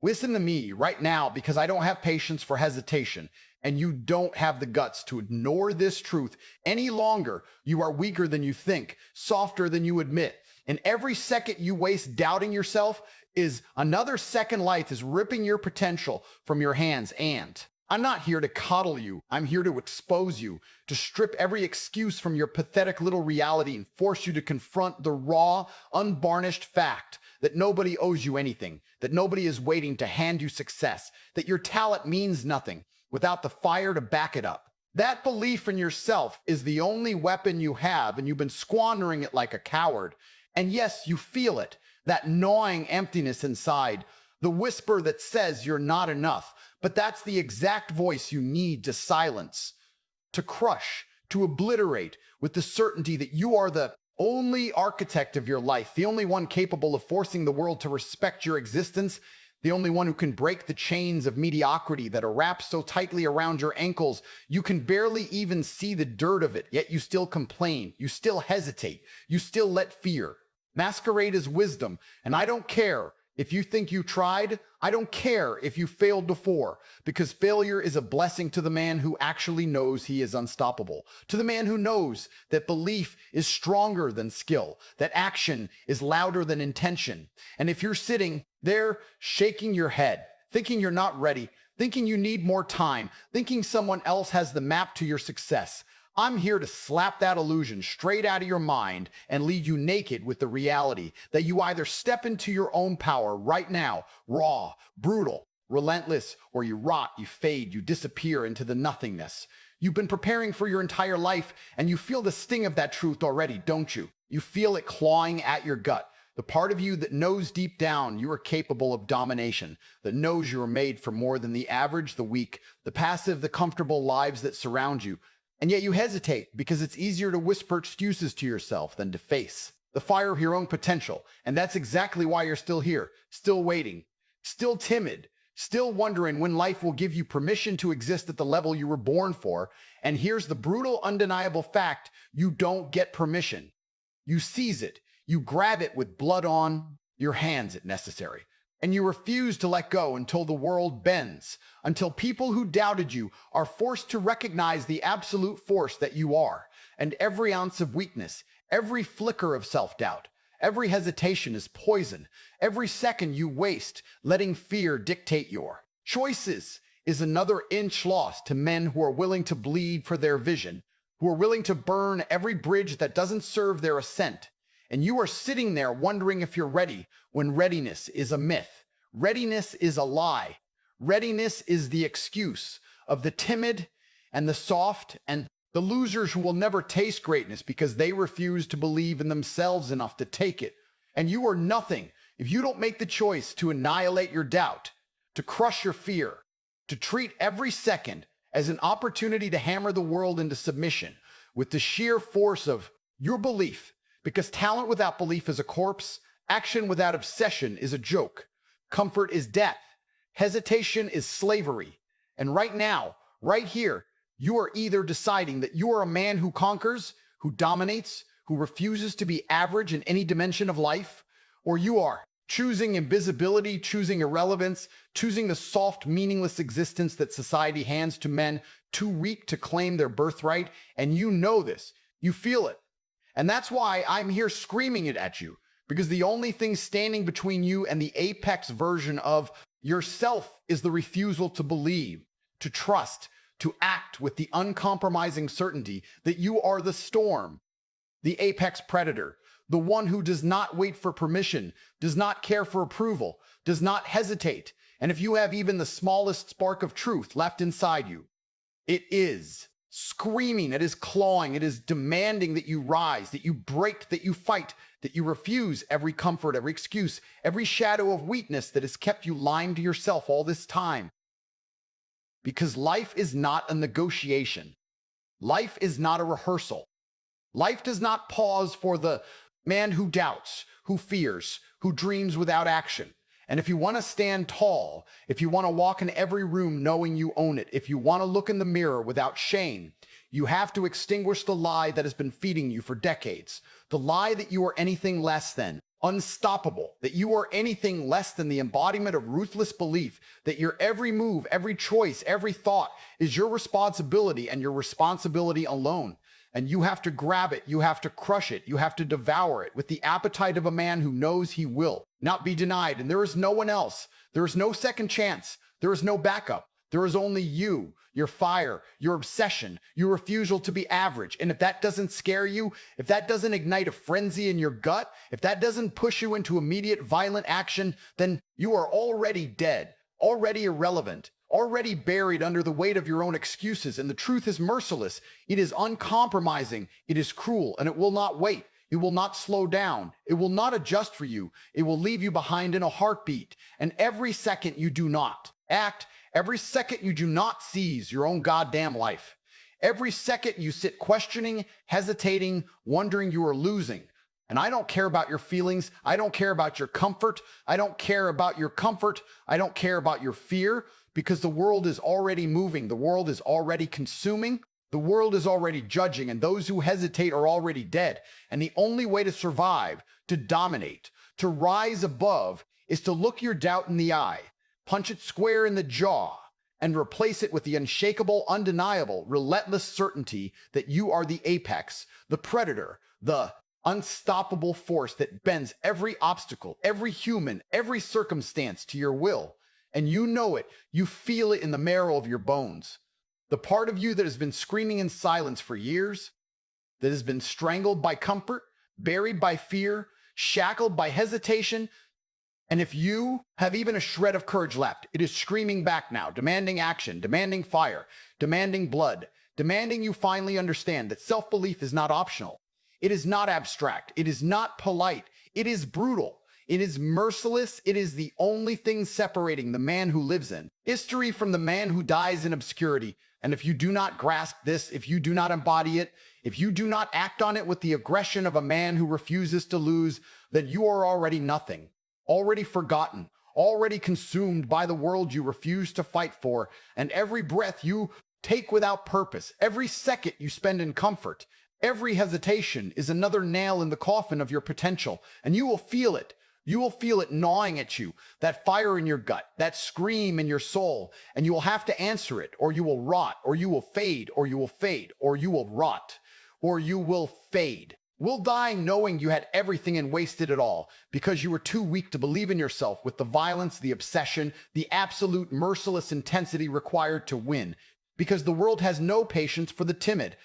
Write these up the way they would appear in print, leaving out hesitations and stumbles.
Listen to me right now because I don't have patience for hesitation, and you don't have the guts to ignore this truth any longer. You are weaker than you think, softer than you admit. And every second you waste doubting yourself is another second life is ripping your potential from your hands. And I'm not here to coddle you. I'm here to expose you, to strip every excuse from your pathetic little reality and force you to confront the raw, unvarnished fact that nobody owes you anything, that nobody is waiting to hand you success, that your talent means nothing without the fire to back it up. That belief in yourself is the only weapon you have, and you've been squandering it like a coward. And yes, you feel it, that gnawing emptiness inside, the whisper that says you're not enough. But that's the exact voice you need to silence, to crush, to obliterate with the certainty that you are the only architect of your life, the only one capable of forcing the world to respect your existence, the only one who can break the chains of mediocrity that are wrapped so tightly around your ankles you can barely even see the dirt of it, yet you still complain, you still hesitate, you still let fear masquerade as wisdom. And I don't care if you think you tried, I don't care if you failed before, because failure is a blessing to the man who actually knows he is unstoppable, to the man who knows that belief is stronger than skill, that action is louder than intention. And if you're sitting there shaking your head, thinking you're not ready, thinking you need more time, thinking someone else has the map to your success, I'm here to slap that illusion straight out of your mind and leave you naked with the reality that you either step into your own power right now, raw, brutal, relentless, or you rot, you fade, you disappear into the nothingness. You've been preparing for your entire life, and you feel the sting of that truth already, don't you? You feel it clawing at your gut. The part of you that knows deep down you are capable of domination, that knows you are made for more than the average, the weak, the passive, the comfortable lives that surround you. And yet you hesitate because it's easier to whisper excuses to yourself than to face the fire of your own potential. And that's exactly why you're still here, still waiting, still timid, still wondering when life will give you permission to exist at the level you were born for. And here's the brutal, undeniable fact: you don't get permission. You seize it. You grab it with blood on your hands if necessary. And you refuse to let go until the world bends, until people who doubted you are forced to recognize the absolute force that you are. And every ounce of weakness, every flicker of self-doubt, every hesitation is poison. Every second you waste letting fear dictate your choices is another inch lost to men who are willing to bleed for their vision, who are willing to burn every bridge that doesn't serve their ascent. And you are sitting there wondering if you're ready, when readiness is a myth. Readiness is a lie. Readiness is the excuse of the timid and the soft and the losers who will never taste greatness because they refuse to believe in themselves enough to take it. And you are nothing if you don't make the choice to annihilate your doubt, to crush your fear, to treat every second as an opportunity to hammer the world into submission with the sheer force of your belief. Because talent without belief is a corpse, action without obsession is a joke, comfort is death, hesitation is slavery. And right now, right here, you are either deciding that you are a man who conquers, who dominates, who refuses to be average in any dimension of life, or you are choosing invisibility, choosing irrelevance, choosing the soft, meaningless existence that society hands to men too weak to claim their birthright. And you know this, you feel it. And that's why I'm here screaming it at you, because the only thing standing between you and the apex version of yourself is the refusal to believe, to trust, to act with the uncompromising certainty that you are the storm, the apex predator, the one who does not wait for permission, does not care for approval, does not hesitate. And if you have even the smallest spark of truth left inside you, it is screaming, it is clawing, it is demanding that you rise, that you break, that you fight, that you refuse every comfort, every excuse, every shadow of weakness that has kept you lying to yourself all this time. Because life is not a negotiation. Life is not a rehearsal. Life does not pause for the man who doubts, who fears, who dreams without action. And if you want to stand tall, if you want to walk in every room knowing you own it, if you want to look in the mirror without shame, you have to extinguish the lie that has been feeding you for decades. The lie that you are anything less than, unstoppable, that you are anything less than the embodiment of ruthless belief, that your every move, every choice, every thought is your responsibility and your responsibility alone. And you have to grab it, you have to crush it, you have to devour it with the appetite of a man who knows he will not be denied. And there is no one else. There is no second chance. There is no backup. There is only you, your fire, your obsession, your refusal to be average. And if that doesn't scare you, if that doesn't ignite a frenzy in your gut, if that doesn't push you into immediate violent action, then you are already dead, already irrelevant, already buried under the weight of your own excuses. And the truth is merciless. It is uncompromising. It is cruel, and it will not wait. It will not slow down. It will not adjust for you. It will leave you behind in a heartbeat. And every second you do not act, every second you do not seize your own goddamn life, every second you sit questioning, hesitating, wondering, you are losing. And I don't care about your feelings. I don't care about your comfort. I don't care about your comfort. I don't care about your fear, because the world is already moving. The world is already consuming. The world is already judging, and those who hesitate are already dead. And the only way to survive, to dominate, to rise above, is to look your doubt in the eye, punch it square in the jaw, and replace it with the unshakable, undeniable, relentless certainty that you are the apex, the predator, the unstoppable force that bends every obstacle, every human, every circumstance to your will. And you know it. You feel it in the marrow of your bones. The part of you that has been screaming in silence for years, that has been strangled by comfort, buried by fear, shackled by hesitation. And if you have even a shred of courage left, it is screaming back now, demanding action, demanding fire, demanding blood, demanding you finally understand that self-belief is not optional. It is not abstract. It is not polite. It is brutal. It is merciless. It is the only thing separating the man who lives in history from the man who dies in obscurity. And if you do not grasp this, if you do not embody it, if you do not act on it with the aggression of a man who refuses to lose, then you are already nothing, already forgotten, already consumed by the world you refuse to fight for. And every breath you take without purpose, every second you spend in comfort, every hesitation is another nail in the coffin of your potential. And you will feel it. You will feel it gnawing at you, that fire in your gut, that scream in your soul, and you will have to answer it, or you will rot, or you will fade, or you will fade, or you will rot, or you will fade. Will die knowing you had everything and wasted it all because you were too weak to believe in yourself with the violence, the obsession, the absolute merciless intensity required to win, because the world has no patience for the timid.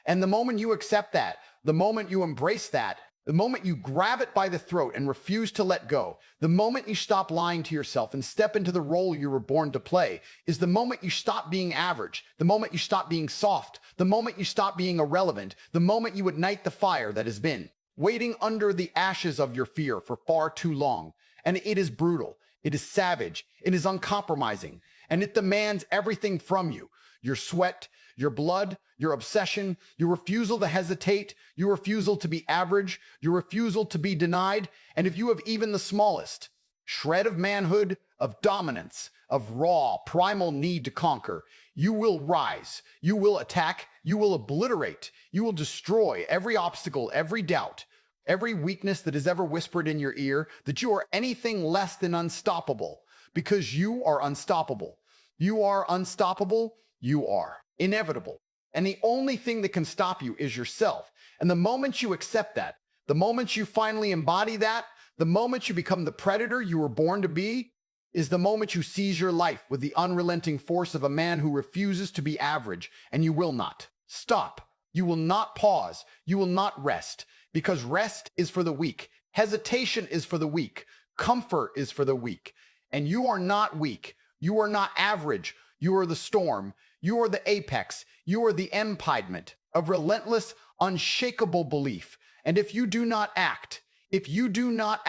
And the moment you accept that, the moment you embrace that, the moment you grab it by the throat and refuse to let go, the moment you stop lying to yourself and step into the role you were born to play, is the moment you stop being average, the moment you stop being soft, the moment you stop being irrelevant, the moment you ignite the fire that has been waiting under the ashes of your fear for far too long. And it is brutal, it is savage, it is uncompromising, and it demands everything from you. Your sweat, your blood, your obsession, your refusal to hesitate, your refusal to be average, your refusal to be denied. And if you have even the smallest shred of manhood, of dominance, of raw, primal need to conquer, you will rise, you will attack, you will obliterate, you will destroy every obstacle, every doubt, every weakness that is ever whispered in your ear that you are anything less than unstoppable, because you are unstoppable. You are unstoppable. You are inevitable. And the only thing that can stop you is yourself. And the moment you accept that, the moment you finally embody that, the moment you become the predator you were born to be, is the moment you seize your life with the unrelenting force of a man who refuses to be average. And you will not stop. You will not pause. You will not rest, because rest is for the weak. Hesitation is for the weak. Comfort is for the weak. And you are not weak. You are not average. You are the storm. You are the apex. You are the embodiment of relentless, unshakable belief. And if you do not act, if you do not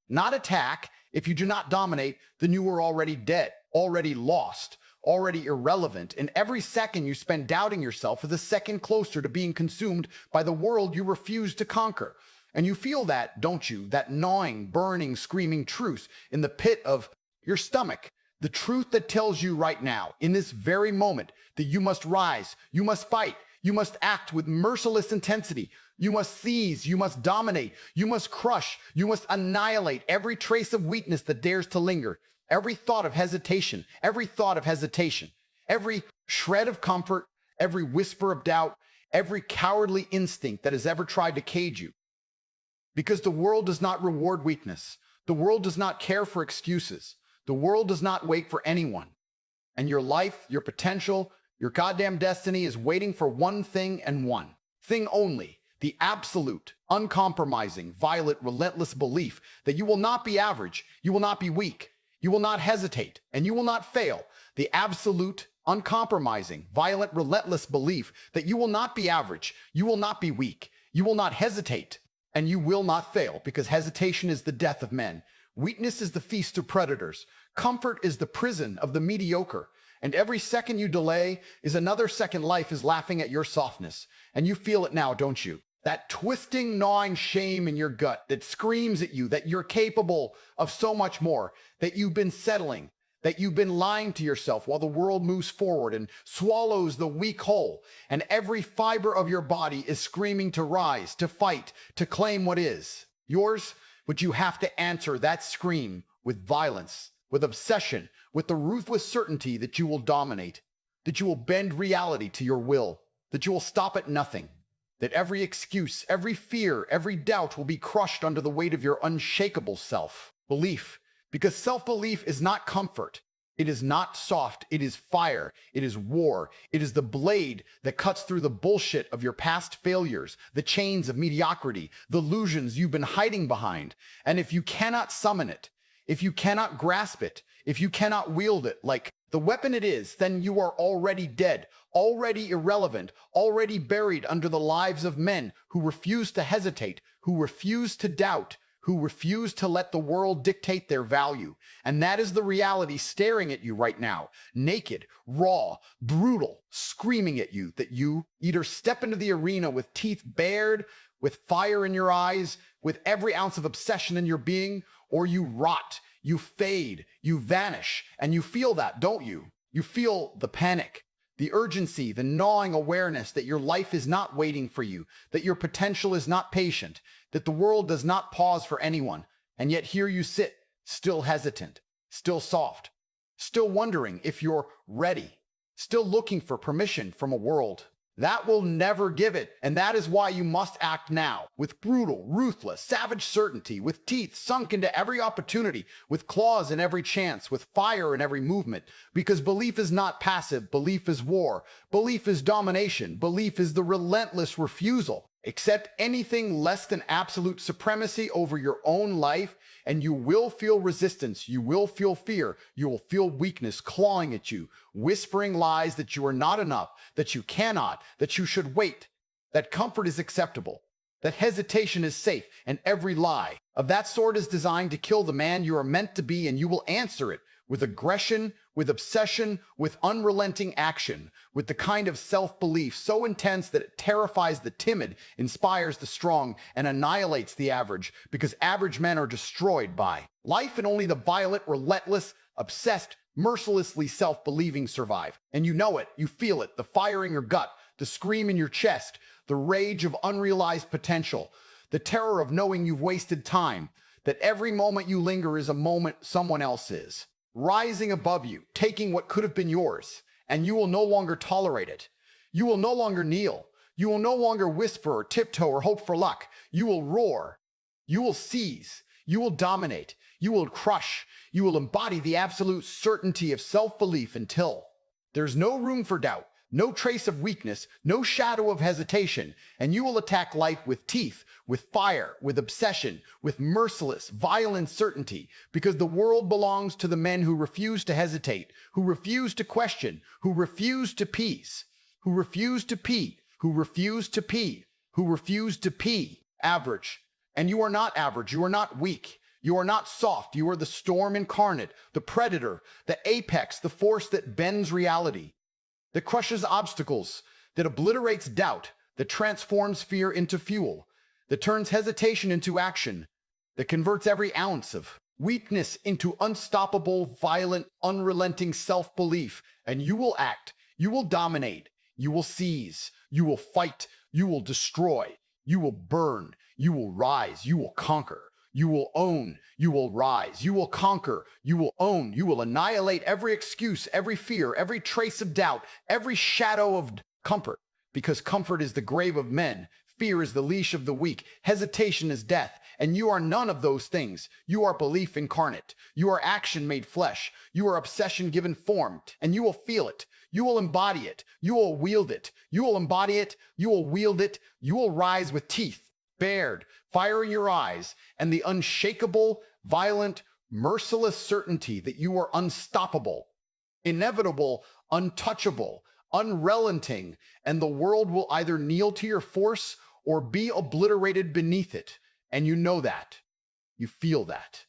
not attack, if you do not dominate, then you are already dead, already lost, already irrelevant. And every second you spend doubting yourself is a second closer to being consumed by the world you refuse to conquer. And you feel that, don't you? That gnawing, burning, screaming truth in the pit of your stomach. The truth that tells you right now, in this very moment, that you must rise, you must fight, You must act with merciless intensity. You must seize, you must dominate, you must crush, you must annihilate every trace of weakness that dares to linger, every thought of hesitation, every thought of hesitation, every shred of comfort, every whisper of doubt, every cowardly instinct that has ever tried to cage you. Because the world does not reward weakness. The world does not care for excuses. The world does not wait for anyone. And your life, your potential, your goddamn destiny is waiting for one thing and one thing only: the absolute, uncompromising, violent, relentless belief that you will not be average, you will not be weak, you will not hesitate, and you will not fail. The absolute, uncompromising, violent, relentless belief that you will not be average, you will not be weak, you will not hesitate, and you will not fail, because hesitation is the death of men. Weakness is the feast of predators. Comfort is the prison of the mediocre. And every second you delay is another second life is laughing at your softness. And you feel it now, don't you? That twisting, gnawing shame in your gut that screams at you that you're capable of so much more, that you've been settling, that you've been lying to yourself while the world moves forward and swallows the weak whole. And every fiber of your body is screaming to rise, to fight, to claim what is yours. But you have to answer that scream with violence, with obsession, with the ruthless certainty that you will dominate, that you will bend reality to your will, that you will stop at nothing, that every excuse, every fear, every doubt will be crushed under the weight of your unshakable self-belief. Because self-belief is not comfort. It is not soft. It is fire. It is war. It is the blade that cuts through the bullshit of your past failures, the chains of mediocrity, the illusions you've been hiding behind. And if you cannot summon it, if you cannot grasp it, if you cannot wield it like the weapon it is, then you are already dead, already irrelevant, already buried under the lives of men who refuse to hesitate, who refuse to doubt, who refuse to let the world dictate their value. And that is the reality staring at you right now, naked, raw, brutal, screaming at you, that you either step into the arena with teeth bared, with fire in your eyes, with every ounce of obsession in your being, or you rot, you fade, you vanish. And you feel that, don't you? You feel the panic, the urgency, the gnawing awareness that your life is not waiting for you, that your potential is not patient, that the world does not pause for anyone. And yet here you sit, still hesitant, still soft, still wondering if you're ready, still looking for permission from a world that will never give it. And that is why you must act now, with brutal, ruthless, savage certainty, with teeth sunk into every opportunity, with claws in every chance, with fire in every movement. Because belief is not passive, belief is war, belief is domination, belief is the relentless refusal. Accept anything less than absolute supremacy over your own life, and you will feel resistance, you will feel fear, you will feel weakness clawing at you, whispering lies that you are not enough, that you cannot, that you should wait, that comfort is acceptable, that hesitation is safe, and every lie of that sort is designed to kill the man you are meant to be, and you will answer it with aggression, with obsession, with unrelenting action, with the kind of self-belief so intense that it terrifies the timid, inspires the strong, and annihilates the average, because average men are destroyed by life, and only the violent, relentless, obsessed, mercilessly self-believing survive. And you know it, you feel it, the fire in your gut, the scream in your chest, the rage of unrealized potential, the terror of knowing you've wasted time, that every moment you linger is a moment someone else is rising above you, taking what could have been yours, and you will no longer tolerate it. You will no longer kneel. You will no longer whisper or tiptoe or hope for luck. You will roar. You will seize. You will dominate. You will crush. You will embody the absolute certainty of self-belief until there's no room for doubt, no trace of weakness, no shadow of hesitation, and you will attack life with teeth, with fire, with obsession, with merciless, violent certainty, because the world belongs to the men who refuse to hesitate, who refuse to question, who refuse to peace, who refuse to pee, who refuse to pee, who refuse to pee. Average. And you are not average. You are not weak. You are not soft. You are the storm incarnate, the predator, the apex, the force that bends reality, that crushes obstacles, that obliterates doubt, that transforms fear into fuel, that turns hesitation into action, that converts every ounce of weakness into unstoppable, violent, unrelenting self-belief. And you will act, you will dominate, You will seize, you will fight, you will destroy, you will burn, you will rise, you will conquer. You will own, you will rise, you will conquer, you will own, you will annihilate every excuse, every fear, every trace of doubt, every shadow of comfort. Because comfort is the grave of men, fear is the leash of the weak, hesitation is death, and you are none of those things. You are belief incarnate, you are action made flesh, you are obsession given form, and you will feel it. You will embody it, you will wield it, you will embody it, you will wield it, you will rise with teeth bared, fire in your eyes, and the unshakable, violent, merciless certainty that you are unstoppable, inevitable, untouchable, unrelenting, and the world will either kneel to your force or be obliterated beneath it. And you know that. You feel that.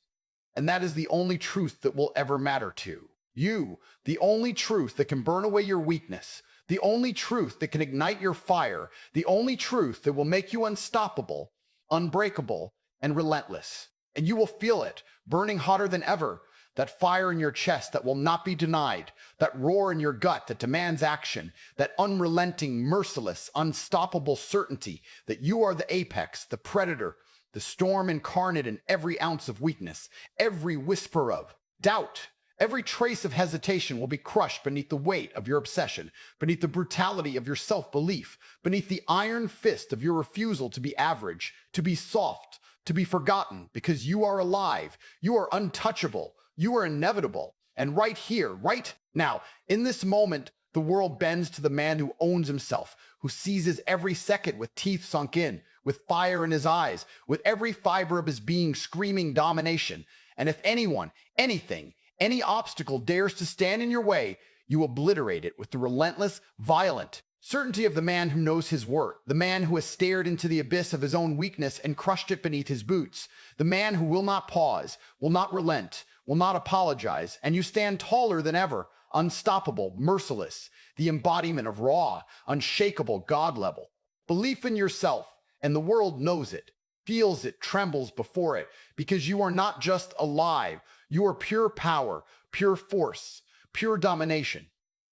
And that is the only truth that will ever matter to you. The only truth that can burn away your weakness. The only truth that can ignite your fire, the only truth that will make you unstoppable, unbreakable, and relentless. And you will feel it, burning hotter than ever, that fire in your chest that will not be denied, that roar in your gut that demands action, that unrelenting, merciless, unstoppable certainty that you are the apex, the predator, the storm incarnate in every ounce of weakness, every whisper of doubt. Every trace of hesitation will be crushed beneath the weight of your obsession, beneath the brutality of your self-belief, beneath the iron fist of your refusal to be average, to be soft, to be forgotten, because you are alive, you are untouchable, you are inevitable. And right here, right now, in this moment, the world bends to the man who owns himself, who seizes every second with teeth sunk in, with fire in his eyes, with every fiber of his being screaming domination. And if anyone, anything, any obstacle dares to stand in your way, you obliterate it with the relentless, violent certainty of the man who knows his worth, the man who has stared into the abyss of his own weakness and crushed it beneath his boots, the man who will not pause, will not relent, will not apologize, and you stand taller than ever, unstoppable, merciless, the embodiment of raw, unshakable God level. Belief in yourself, and the world knows it, feels it, trembles before it, because you are not just alive, you are pure power, pure force, pure domination,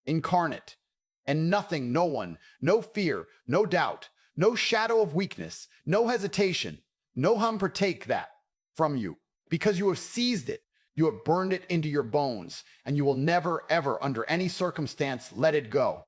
incarnate. And nothing, no one, no fear, no doubt, no shadow of weakness, no hesitation, no harm partake that from you, because you have seized it, you have burned it into your bones, and you will never, ever, under any circumstance, let it go.